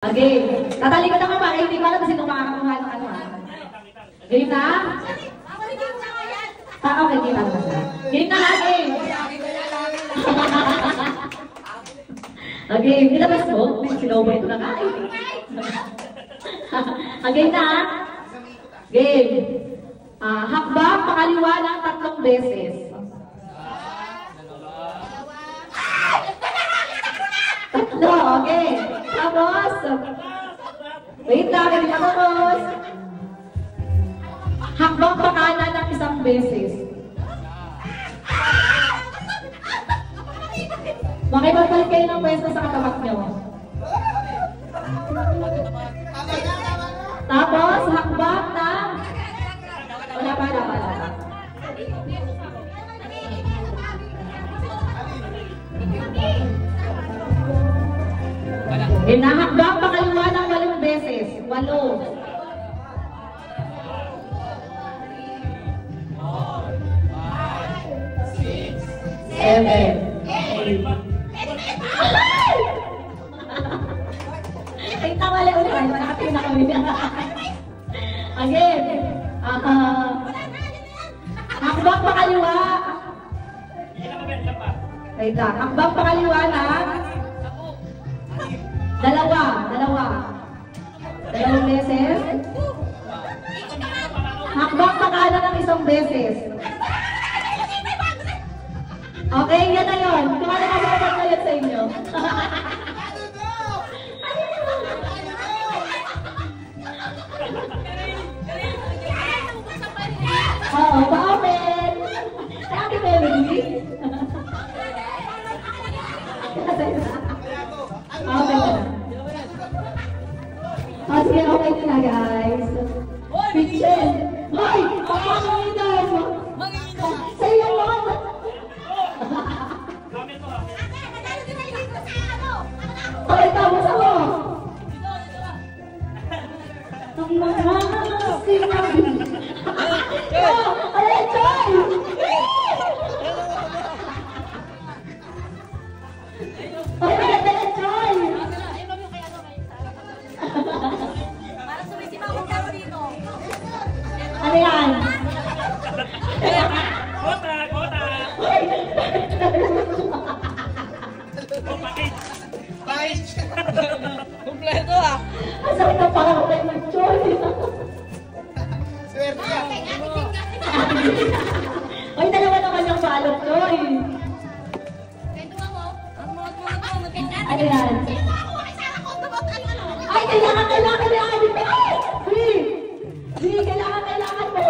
Okay. Tatalikod ako para hindi ko alam sino makakakuha ng ano. Game na? Okay, game na siya. Game na ha, game. Okay, nilabas mo? Sinobay ko na nga. Game na ha? Game. Hakbang pakaliwa ng 3 beses. Tatlo, okay. Tapos, wait lang, hindi matapos. Hakbang pa kanan ng 1 beses. Makipagbalik kayo ng pwesto sa katapat nyo. Tapos, hakbang na... Wala pa. Hinahakbang pakaliwa ng 8 beses. 8. 7. Ay, tawali ulit. Malakating na kami. Again. Hakbang pakaliwa. Wait lang. Hakbang pakaliwa na 2 beses. Hakbang pa kanan ng 1 beses. Okay, yan na yun. Kung ano magpapag na yun sa inyo. Oo, pa-open. Happy family. Okay, okay na guys. Pitchen! Hoy! Papanginan! Sa'yo lang! Okay, tapos ako! Ang mga sinabi! Ayan, Choy! Ayan, Choy! Ano yan? Kota! Kompleto ah! Ang sakit na parang ako tayo mag-choy. Swerte yan! Ay, dalawa naman yung balot, Choy. Ano yan? Ay, kailangan ni Abby! Kailangan mo!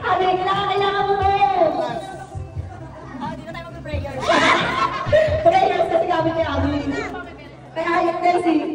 Abi, kailangan mo to! Dito tayo mag-prayers. Prayers kasi gamit ni Abby. Kaya yung Tessie.